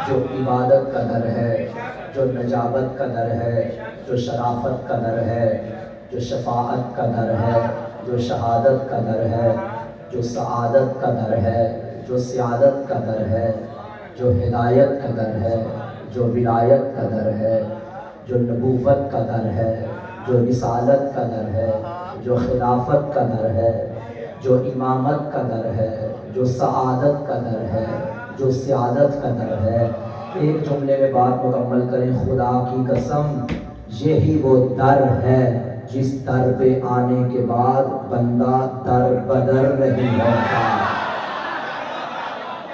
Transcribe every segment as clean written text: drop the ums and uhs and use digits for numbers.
جو عبادت کا در ہے، جو نجابت کا در ہے، جو شرافت کا در ہے، جو شفاعت کا در ہے، جو شہادت کا در ہے، جو سعادت کا در ہے، جو سعادت کا در ہے، جو ہدایت کا در ہے، جو ولایت کا در ہے، جو نبوت کا در ہے، جو رسالت کا در ہے، جو خلافت کا در ہے، جو امامت کا در ہے، جو سعادت کا در ہے، جو سعادت کا در ہے۔ ایک جملے میں بات مکمل کریں، خدا کی قسم یہی وہ در ہے جس در پہ آنے کے بعد بندہ در بدر نہیں ہوتا۔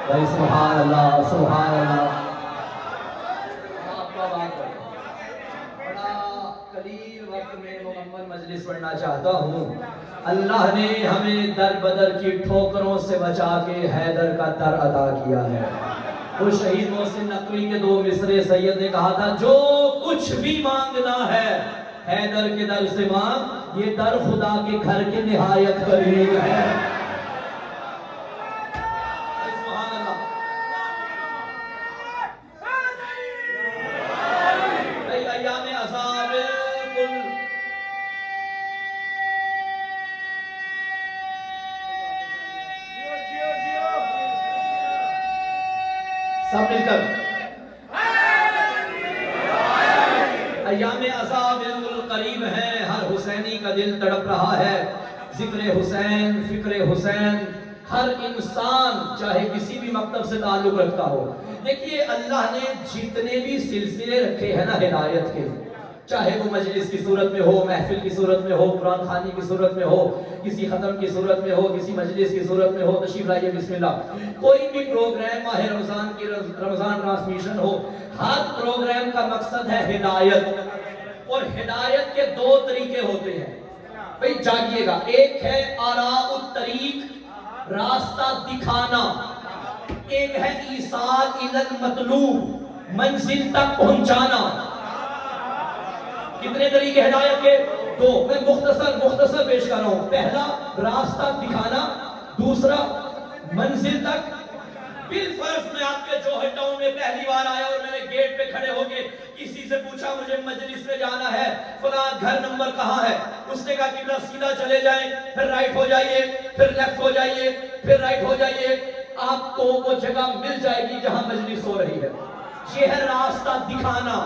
بھائی سبحان اللہ، سبحان اللہ۔ بڑا قلیل وقت میں مکمل مجلس پڑھنا چاہتا ہوں۔ اللہ نے ہمیں در بدر کی ٹھوکروں سے بچا کے حیدر کا در عطا کیا ہے۔ وہ شہید محسن نقوی کے دو مصرے سید نے کہا تھا، جو کچھ بھی مانگنا ہے حیدر کے در سے مانگ، یہ در خدا کے گھر کے نہایت قریب ہے۔ سب مل کر ایام عذاب قریب ہیں، ہر حسینی کا دل تڑپ رہا ہے۔ ذکر حسین، فکر حسین، ہر انسان چاہے کسی بھی مکتب سے تعلق رکھتا ہو۔ دیکھیے اللہ نے جتنے بھی سلسلے رکھے ہیں نا ہدایت کے، چاہے وہ مجلس کی صورت میں ہو، محفل کی صورت میں ہو، قرآن خوانی کی صورت میں ہو، کسی ختم کی صورت میں ہو، کسی مجلس کی صورت میں ہو، تشریف لائیے بسم اللہ، کوئی بھی پروگرام ماہ رمضان کی رمضان ٹرانسمیشن ہو، ہر پروگرام کا مقصد ہے ہدایت۔ اور ہدایت کے دو طریقے ہوتے ہیں، بھئی جاگیے گا۔ ایک ہے آراء الطریق، راستہ دکھانا، ایک ہے ایصال الی المطلوب، منزل تک پہنچانا۔ کتنے طریقے ہدایت کے؟ دو۔ میں مختصر پیش کر رہا ہوں۔ پہلا راستہ دکھانا، دوسرا منزل تک۔ بالفرض میں آپ کے جوہر ٹاؤن میں پہلی بار آیا اور میں نے گیٹ پہ کھڑے ہو کے کسی سے پوچھا مجھے مجلس میں جانا ہے، فلاں گھر نمبر کہاں ہے؟ اس نے کہا کہ سیدھا چلے جائیں، پھر رائٹ ہو جائیے، پھر لیفٹ ہو جائیے، پھر رائٹ ہو جائیے، آپ کو وہ جگہ مل جائے گی جہاں مجلس ہو رہی ہے۔ یہ ہے راستہ دکھانا۔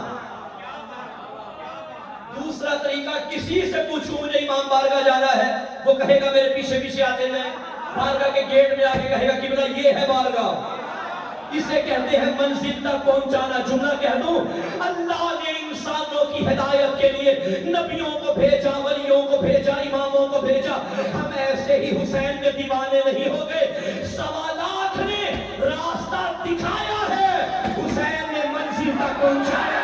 دوسرا طریقہ، کسی سے پوچھوں مجھے امام بارگاہ جانا ہے، وہ کہے گا میرے پیچھے پیچھے آتے جائیں، بارگاہ کے گیٹ میں آگے کہے گا قبلہ یہ ہے بارگاہ۔ اسے کہتے ہیں منزل تک پہنچانا۔ جملہ کہہ دوں، اللہ نے انسانوں کی ہدایت کے لیے نبیوں کو بھیجا، ولیوں کو بھیجا، اماموں کو بھیجا۔ ہم ایسے ہی حسین کے دیوانے نہیں ہو گئے، 1.25 لاکھ نے راستہ دکھایا ہے، حسین نے منزل تک پہنچایا۔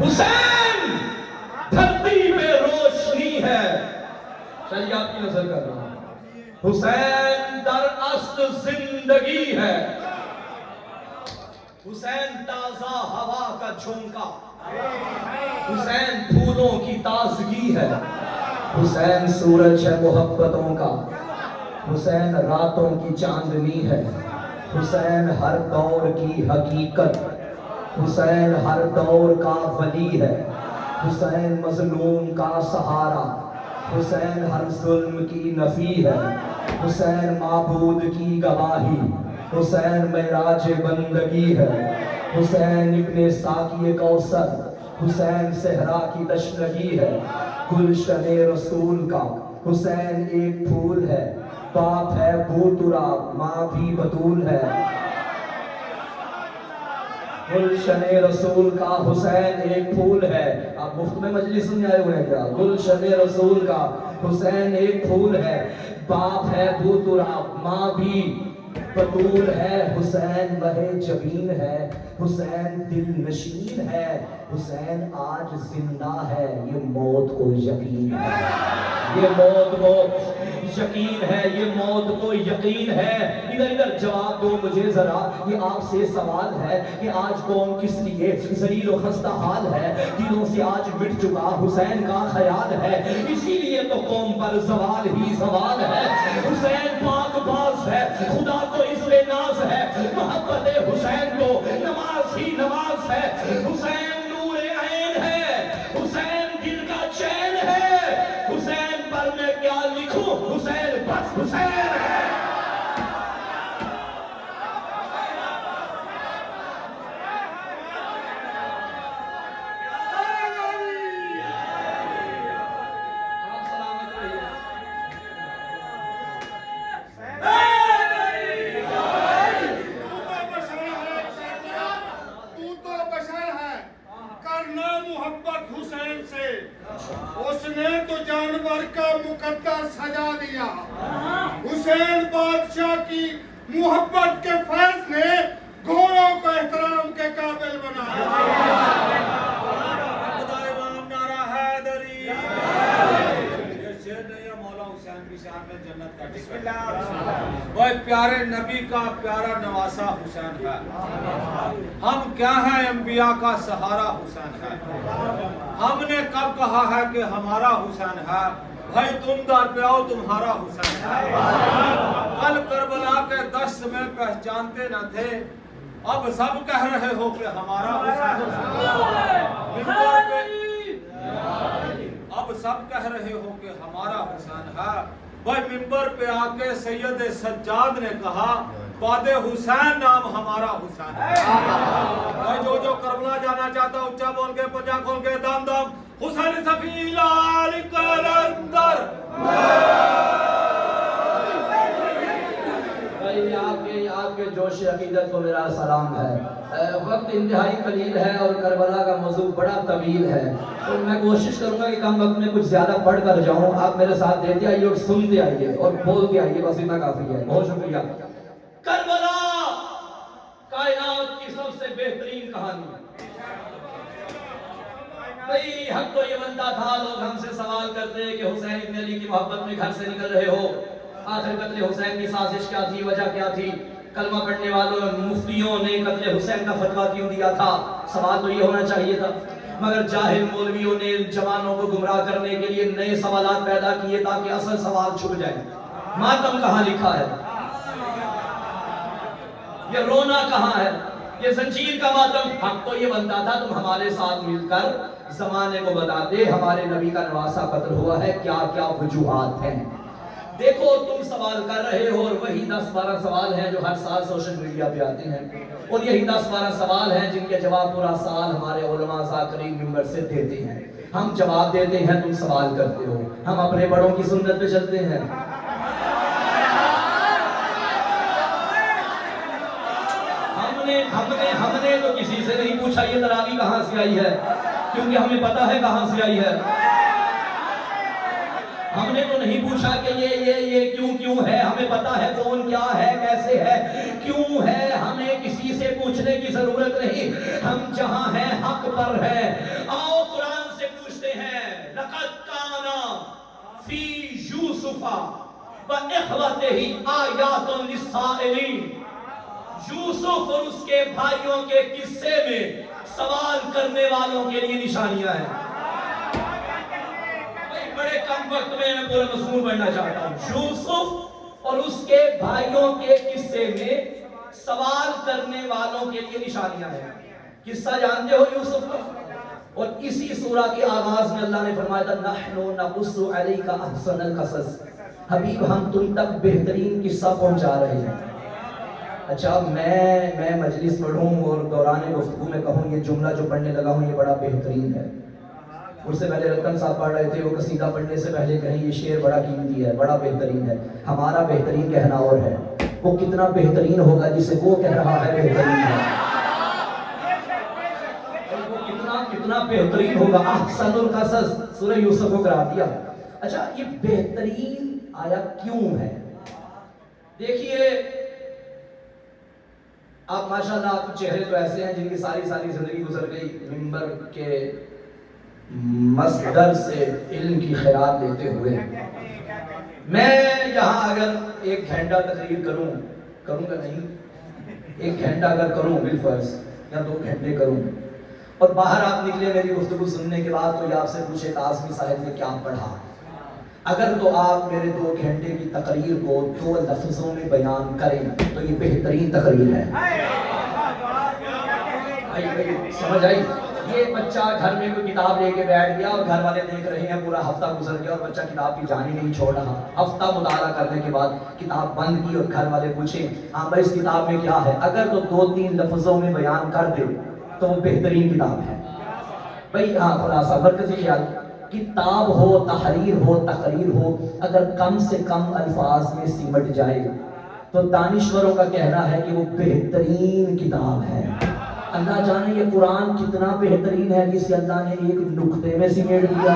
حسین دھرتی پہ روشنی ہے، چلیے آپ کی نظر کر رہا ہوں۔ حسین در اصل زندگی ہے، حسین تازہ ہوا کا جھونکا، حسین پھولوں کی تازگی ہے، حسین سورج ہے محبتوں کا، حسین راتوں کی چاندنی ہے، حسین ہر دور کی حقیقت، حسین ہر دور کا ولی ہے، حسین مظلوم کا سہارا، حسین ہر ظلم کی نفی ہے، حسین معبود کی گواہی، حسین معراج بندگی ہے، حسین ابن ساقی کوثر، حسین صحرا کی تشنگی ہے، گلشن رسول کا حسین ایک پھول ہے، باپ ہے بوترا، ماں بھی بطول ہے۔ گلشن رسول کا حسین ایک پھول ہے۔ آپ مفت میں مجلس سننے آئے ہوئے ہیں کیا؟ گلشن رسول کا حسین ایک پھول ہے، باپ ہے بوترا، ماں بھی بطول ہے حسین وہے جبین ہے، حسین دل نشین ہے، حسین آج زندہ ہے، یہ موت کو یقین ہے، یہ موت کو یقین ہے، یہ موت کو یقین ہے۔ ادھر ادھر جواب دو مجھے ذرا، یہ آپ سے سوال ہے کہ آج قوم کس لیے ذلیل و خستہ حال ہے؟ دلوں سے آج مٹ چکا حسین کا خیال ہے، اسی لیے تو قوم پر زوال ہی زوال ہے۔ حسین پاک باز ہے، خدا کو عزم ناز ہے، محبت حسین کو نماز ہی نماز ہے۔ حسین نور عین ہے، حسین دل کا چین ہے، حسین پر میں کیا لکھوں، حسین بس حسین ہے۔ اس نے تو جانور کا مقدر سجا دیا، حسین بادشاہ کی محبت کے فیض نے گھوڑوں کو احترام کے قابل بنایا۔ نعرہ حیدری، یہ شعر نہیں ہے مولا حسین کی شان میں جنت کا ٹکٹ۔ وہ پیارے نبی کا پیارا نواسا حسین ہے، ہم کیا ہیں انبیاء کا سہارا حسین ہے۔ ہم نے کب کہا ہے کہ ہمارا حسین ہے؟ بھائی تم در پہ آؤ تمہارا حسین ہے۔ کل کربلا کے دشت میں پہچانتے نہ تھے، اب سب کہہ رہے ہو کہ ہمارا حسین ہے۔ اب سب کہہ رہے ہو کہ ہمارا حسین ہے۔ بھائی ممبر پہ آ کے سید سجاد نے کہا باد حسین نام ہمارا حسین ہے۔ بھائی جو کربلا جانا چاہتا اونچا بول کے پنجا کھول کے دام دام حسین صفی لال کلندر۔ آپ کے جوش عقیدت کو میرا سلام ہے۔ وقت انتہائی قلیل ہے اور کربلا کا موضوع بڑا طویل ہے، تو میں کوشش کروں گا کہ کم وقت میں کچھ زیادہ پڑھ کر جاؤں۔ آپ میرے ساتھ دیتے آئیے اور سنتے آئیے اور بولتے آئیے، بس اتنا کافی ہے۔ بہت شکریہ۔ کربلا کائنات کی سب سے بہترین کہانی۔ بھئی حق تو یہ بنتا تھا، لوگ ہم سے سوال کرتے کہ حسین ابن علی کی محبت میں گھر سے نکل رہے ہو، آخر قتل حسین کی سازش کیا تھی، وجہ کیا تھی؟ کلمہ پڑھنے والوں مفتیوں نے قتل حسین کا فتویٰ کیوں دیا تھا؟ سوال تو یہ ہونا چاہیے تھا، مگر جاہل مولویوں نے جوانوں کو گمراہ کرنے کے لیے نئے سوالات پیدا کیے تاکہ اصل سوال چھپ جائے۔ ماتم کہاں لکھا ہے؟ یہ رونا کہاں ہے؟ یہ زنجیر کا ماتم۔ حق تو یہ بنتا تھا تم ہمارے ساتھ مل کر زمانے کو بتاتے ہمارے نبی کا نواسا قتل ہوا ہے، کیا کیا وجوہات ہیں۔ دیکھو تم سوال کر رہے ہو اور وہی 10-12 سوال ہیں جو ہر سال سوشل میڈیا پہ آتے ہیں، اور یہی 10-12 سوال ہیں جن کے جواب پورا سال ہمارے علماء ذاکرین ممبر سے دیتے ہیں۔ ہم جواب دیتے ہیں، تم سوال کرتے ہو۔ ہم اپنے بڑوں کی سنت پہ چلتے ہیں۔ ہم نے تو کسی سے نہیں پوچھا یہ تراویح کہاں سے آئی ہے، کیونکہ ہمیں پتا ہے کہاں سے آئی ہے۔ ہم نے تو نہیں پوچھا کہ یہ کیوں ہے، ہمیں پتا ہے کون کیا ہے، کیسے ہے، کیوں ہے، ہمیں کسی سے پوچھنے کی ضرورت نہیں، ہم جہاں ہیں حق پر ہیں۔ آؤ قرآن سے پوچھتے ہیں، لَقَدْ كَانَ فِي يُوسُفَ وَإِخْوَتِهِ آیَاتٌ لِلسَّائِلِينَ۔ یوسف اور اس کے بھائیوں کے قصے میں سوال کرنے والوں کے لیے نشانیاں ہیں۔ بڑے کم وقت میں پورا مضمون پڑھنا چاہتا ہوں۔ یوسف اور اس کے بھائیوں کے قصے میں سوال کرنے والوں کے لیے نشانیاں ہیں۔ قصہ جانتے ہو یوسف کا؟ اور اسی سورہ کے آغاز میں اللہ نے فرمایا تھا نحن نقص علیک احسن القصص، حبیب ہم تم تک بہترین قصہ پہنچا رہے ہیں۔ اچھا میں مجلس پڑھوں اور دوران گفتگو میں کہوں یہ جملہ جو پڑھنے لگا ہوں یہ بڑا بہترین ہے، اس سے پہلے رتن صاحب پڑھ رہے تھے، وہ قصیدہ پڑھنے سے پہلے کہیں یہ شعر بڑا قیمتی ہے، بڑا بہترین ہے۔ ہمارا بہترین کہنا اور ہے، وہ کتنا بہترین ہوگا جسے وہ کہہ رہا ہے بہترین ہے، وہ کتنا بہترین ہوگا۔ احسن القصص سورہ یوسف کو قرار دیا۔ اچھا یہ بہترین آیا کیوں ہے؟ دیکھیے آپ ماشاءاللہ آپ کے چہرے تو ایسے ہیں جن کی ساری زندگی گزر گئی منبر کے مصدر سے علم کی خیرات لیتے ہوئے. میں یہاں اگر 1 گھنٹہ تقریر کروں گا نہیں، 1 گھنٹہ اگر کروں بالفرض یا 2 گھنٹے کروں اور باہر آپ نکلے میری گفتگو سننے کے بعد تو یہ آپ سے پوچھے تعظمی صاحب نے کیا پڑھا، اگر تو آپ میرے 2 گھنٹے کی تقریر کو 2 لفظوں میں بیان کریں تو یہ بہترین تقریر ہے. سمجھ آئی؟ یہ بچہ گھر میں کوئی کتاب لے کے بیٹھ گیا اور گھر والے دیکھ رہے ہیں پورا ہفتہ گزر گیا اور بچہ کتاب کی جان ہی نہیں چھوڑ رہا. ہفتہ مطالعہ کرنے کے بعد کتاب بند کی اور گھر والے پوچھیں ہاں بھائی اس کتاب میں کیا ہے، اگر تو 2-3 لفظوں میں بیان کر دے تو وہ بہترین کتاب ہے. بھائی ہاں خلاصہ مرکزی خیال، کتاب ہو، تحریر ہو، تقریر ہو، اگر کم سے کم الفاظ میں سمٹ جائے تو دانشوروں کا کہنا ہے کہ وہ بہترین کتاب ہے. اللہ جانے یہ قرآن کتنا بہترین ہے جسے اللہ نے ایک نقطے میں سمیٹ دیا.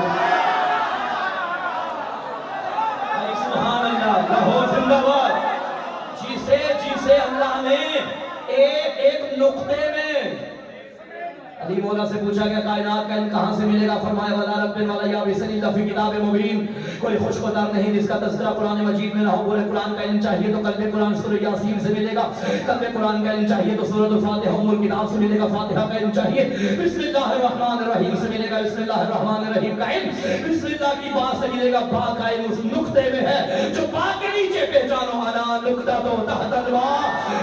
سبحان اللہ، لاہور زندہ باد. جسے اللہ نے ایک نقطے میں. علی مولا سے پوچھا گیا کائنات کا علم کہاں سے ملے گا، فرمایا ولا رب ولا یابس الا فی کتاب مبین. کوئی خوشگوار نہیں جس کا تذکرہ قرآن مجید میں نہ ہو. پورے قرآن کا علم چاہیے تو قلب قرآن سورہ یاسین سے ملے گا. قلب قرآن کا علم چاہیے تو سورۃ الفاتحہ ام الکتاب سے ملے گا. فاتحہ کا علم چاہیے بسم اللہ الرحمن الرحیم سے ملے گا. بسم اللہ الرحمن الرحیم کا علم بسم اللہ کی بات سے ملے گا. با کا علم اس نقطے میں ہے جو با کے نیچے پہچانو الا نقطہ تو تحت الوا.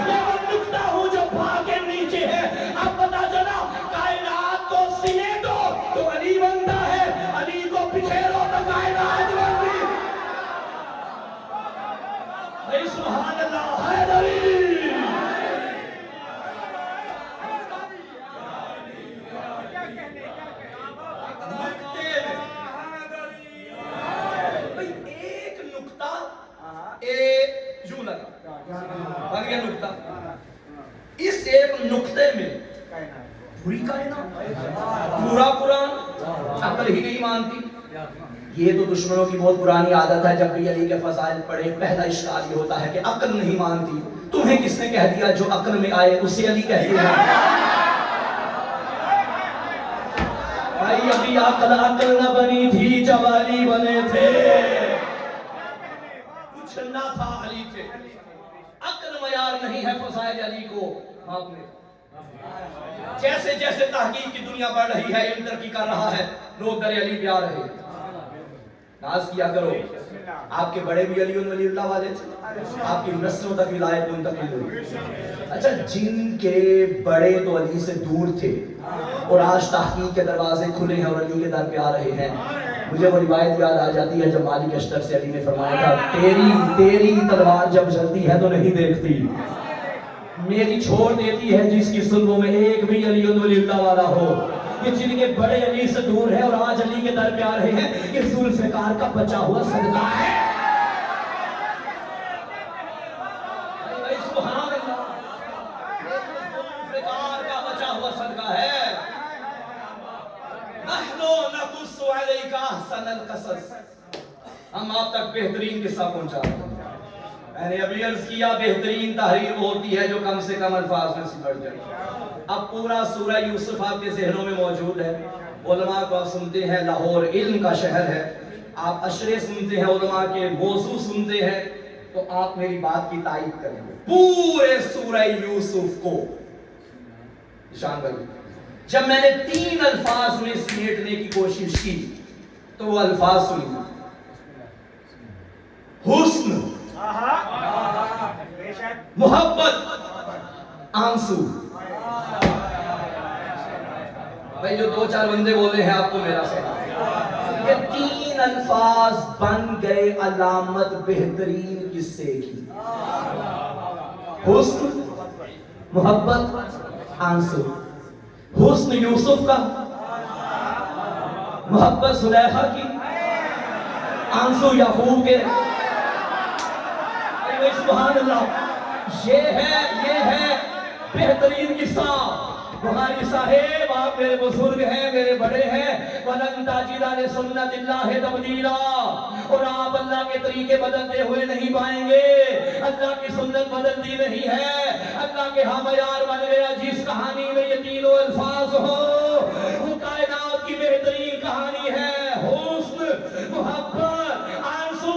یہ وہ نقطہ ہوں جو با کے نیچے ہے. اب پتہ چلا کائنات کو سمیٹو تو علی بنتا ہے، علی کو پچھیڑو تو کائنات بنتی. اے سبحان اللہ، حیدری. ایک نقطہ یوں لگا بن گیا نقطہ. اس ایک نقطے میں پوری کائنات، پورا قرآن. عقل ہی نہیں مانتی. یہ تو دشمنوں کی بہت پرانی عادت ہے، جب بھی علی کے فضائل پڑھے پہلا اشکال یہ ہوتا ہے کہ عقل نہیں مانتی. تمہیں کس نے کہہ دیا جو عقل میں آئے اسے علی کہتے ہیں؟ بھائی ابھی عقل نہ بنی تھی جب علی بنے تھے. کچھ نہ تھا علی تھے. عقل معیار نہیں ہے فضائل علی کو مانگنے. جیسے جیسے تحقیق کی دنیا بڑھ رہی ہے، علم ترقی کر رہا ہے، لوگ در علی پہ آ رہے ہیں. ناز کیا کرو، آپ کے بڑے بھی علی ولی اللہ والے تھے، آپ کی نسلوں تک ولایت منتقل ہوئی. اچھا جن کے بڑے تو علی سے دور تھے اور آج تحقیق کے دروازے کھلے ہیں اور علی کے در پہ آ رہے ہیں. مجھے وہ روایت یاد آ جاتی ہے جب مالک اشتر سے علی نے فرمایا تھا تیری تلوار جب جلتی ہے تو نہیں دیکھتی، میری چھوڑ دیتی ہے جس کی سلبوں میں ایک بھی علی ولی اللہ والا ہو. یہ جن کے بڑے علی سے دور ہے اور آج علی کے در پہ آ رہے ہیں، یہ ذوالفقار کا بچا ہوا صدقہ ہے. سبحان اللہ، ذوالفقار کا بچا ہوا صدقہ ہے. نحن نقص علیک احسن القصص، ہم آپ تک بہترین قصہ پہنچا رہے ہیں. میں نے ابھی عرض کیا بہترین تحریر وہ ہوتی ہے جو کم سے کم الفاظ میں سمٹ جائے. اب پورا سورہ یوسف آپ کے ذہنوں میں موجود ہے. علماء کو آپ سنتے ہیں، لاہور علم کا شہر ہے. آپ اشرے سنتے ہیں، علماء کے موضوع سنتے ہیں، تو آپ میری بات کی تائید کریں گے. پورے سورہ یوسف کو شان بھائی جب میں نے 3 الفاظ میں سمیٹنے کی کوشش کی تو وہ الفاظ سنیے: حسن، محبت، آنسو. بھائی جو 2-4 بندے بولے ہیں آپ کو میرا سلام. یہ 3 الفاظ بن گئے علامت بہترین قصے کی. حسن، محبت، آنسو. حسن یوسف کا، محبت زلیخا کی، آنسو یعقوب کے. سبحان اللہ، یہ ہے بہترین قصہ. بخاری صاحب آپ میرے بزرگ ہیں، میرے بڑے ہیں. وَلَن تَجِدَ لِسُنَّتِ اللَّهِ تَبْدِيلًا، اور آپ اللہ کے طریقے بدلتے ہوئے نہیں پائیں گے. اللہ کی سنت بدلتی نہیں ہے. اللہ کے ہاں معیار بن گیا. جس کہانی میں یہ تینوں الفاظ ہو وہ کائنات کی بہترین کہانی ہے. حسن, محبت, آنسو.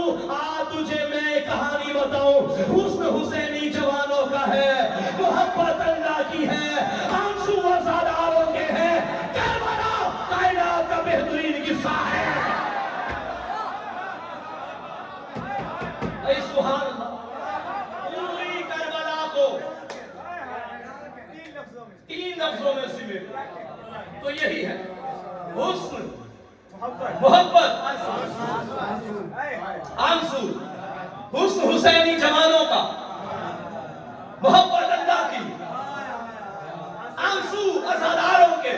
تجھے میں کہانی بتاؤں. حسن حسینی جوانوں کا ہے, محبت اللہ کی ہے, آنسو وفاداروں کے ہیں. کربلا کائنات کا بہترین قصہ ہے. اے سبحان اللہ. پوری کربلا کو تین لفظوں میں سمیٹ تو یہی ہے حسن, محبت, آنسو. حسن حسینی جوانوں کا, محبت اللہ کی, آنسو عزاداروں کے.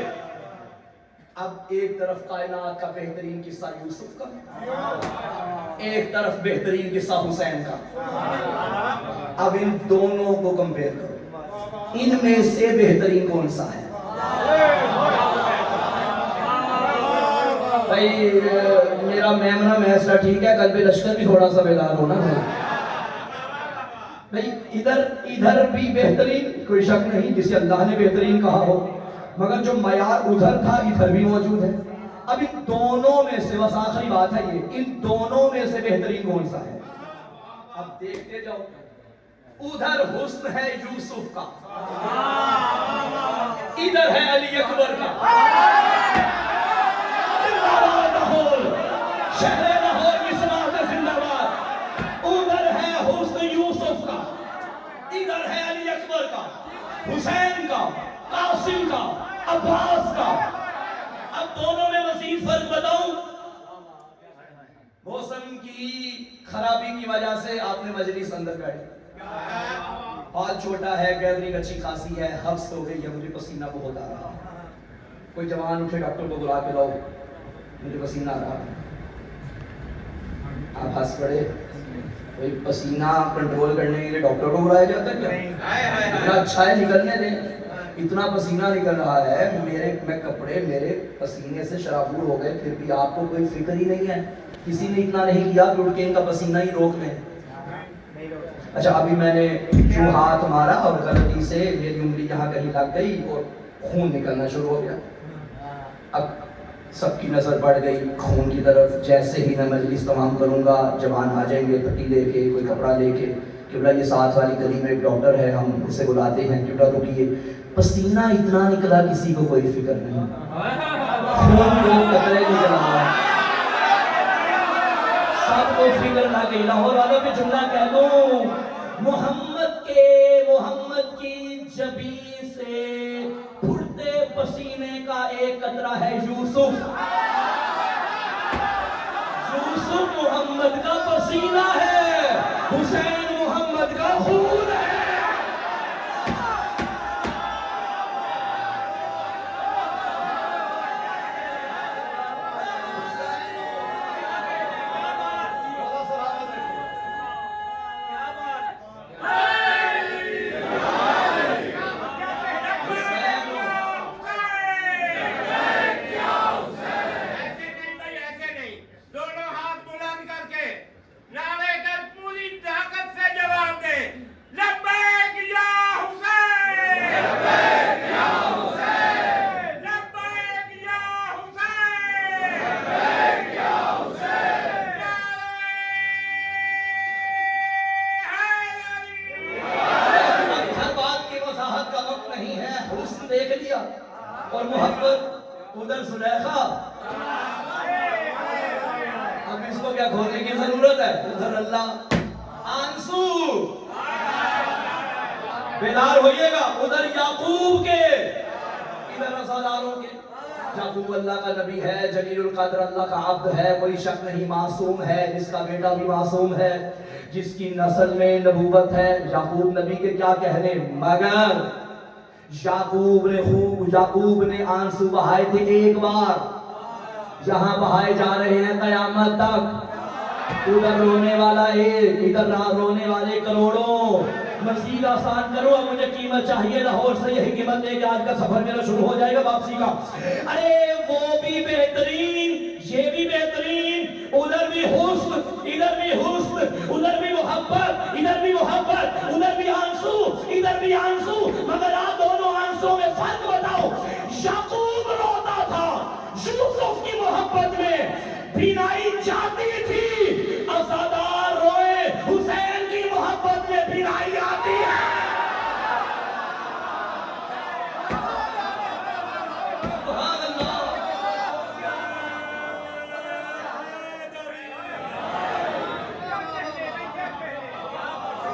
اب ایک طرف کائنات کا بہترین قصہ یوسف کا, ایک طرف بہترین قصہ حسین کا. اب ان دونوں کو کمپیئر کرو, ان میں سے بہترین کون سا ہے؟ بھائی میرا میمنا محسرہ ٹھیک ہے, کل بھی لشکر بھی تھوڑا سا بیدار ہونا ہے بھائی. ادھر بھی بہترین, کوئی شک نہیں, جسے اللہ نے بہترین کہا ہو, مگر جو معیار ادھر تھا ادھر بھی موجود ہے. اب ان دونوں میں سے, بس آخری بات ہے یہ, ان دونوں میں سے بہترین کون سا ہے؟ اب دیکھتے جاؤ. ادھر حسن ہے یوسف کا, ادھر ہے علی اکبر کا. شہر لاہور کی سماعت زندہ باد. ادھر ہے حسن یوسف کا, ادھر ہے علی اکبر کا, حسین کا, قاسم کا, عباس کا. اب دونوں میں مزید فرق بتاؤں. موسم کی خرابی کی وجہ سے آپ نے مجلس اندر بیٹھی, ہال چھوٹا ہے, گیدرنگ اچھی خاصی ہے, حبس ہو گئی ہے, مجھے پسینہ بہت آ رہا. کوئی جوان اٹھے, ڈاکٹر کو بلا کے لاؤ, مجھے پسینہ آ رہا. آپ ہنس پڑے. کوئی پسینہ کنٹرول کرنے کے لیے ڈاکٹر کو بلایا جاتا ہے کیا؟ اتنا اچھا ہے, نکلنے دیں. اتنا پسینہ نکل رہا ہے, میں کپڑے میرے پسینے سے شرابور ہو گئے, پھر بھی آپ کو کوئی فکر ہی نہیں ہے. کسی نے اتنا نہیں کیا کہ اٹھ کے ان کا پسینہ ہی روک دیں. اچھا ابھی میں نے جو ہاتھ مارا اور غلطی سے میری انگلی یہاں کہیں لگ گئی اور خون نکلنا شروع ہو گیا. اب سب کی نظر بڑھ گئی خون کی طرف. جیسے ہی میں مجلس تمام کروں گا, جوان آ جائیں گے پٹی لے کے, کوئی کپڑا لے کے, کہ بلا یہ ساتھ والی گلی میں ایک ڈاکٹر ہے, ہم اسے بلاتے ہیں. کہ بلا رکیے, پسینہ اتنا نکلا کسی کو کوئی فکر نہیں, خون کو قطرے نکلا, سب کو فکر نہ گئی. لاہور والوں پہ جملہ کہہ دوں, محمد کی جبین سے پھوٹتے پسینے کا ایک قطرہ ہے یوسف. یوسف محمد کا پسینہ ہے, حسین محمد کا خون ہے. اور محبت ادھر زلیخا. اب اس کو کیا کھولنے کی ضرورت ہے؟ ادھر اللہ. آنسو بیدار ہوئیے گا. ادھر یعقوب کے, ادھر رضاداروں کے. یعقوب اللہ کا نبی ہے, جلیل القدر اللہ کا عبد ہے, کوئی شک نہیں, معصوم ہے, جس کا بیٹا بھی معصوم ہے, جس کی نسل میں نبوت ہے. یعقوب نبی کے کیا کہنے, مگر یعقوب نے آنسو بہائے تھے ایک بار, جہاں بہائے جا رہے ہیں قیامت تک. ادھر رونے والا ایک, ادھر رونے والے کروڑوں. مزید آسان کرو, اب مجھے قیمت چاہیے لاہور سے, یہی قیمت لے کے آج کا سفر میرا شروع ہو جائے گا واپسی کا. ارے وہ بھی بہترین, یہ بھی بہترین, ادھر بھی حسن ادھر بھی حسن، ادھر بھی محبت ادھر بھی محبت، ادھر بھی آنسو ادھر بھی آنسو، مگر آپ دونوں آنسو میں فرق بتاؤ۔ یعقوب روتا تھا، یوسف کی محبت میں بینائی جاتی تھی،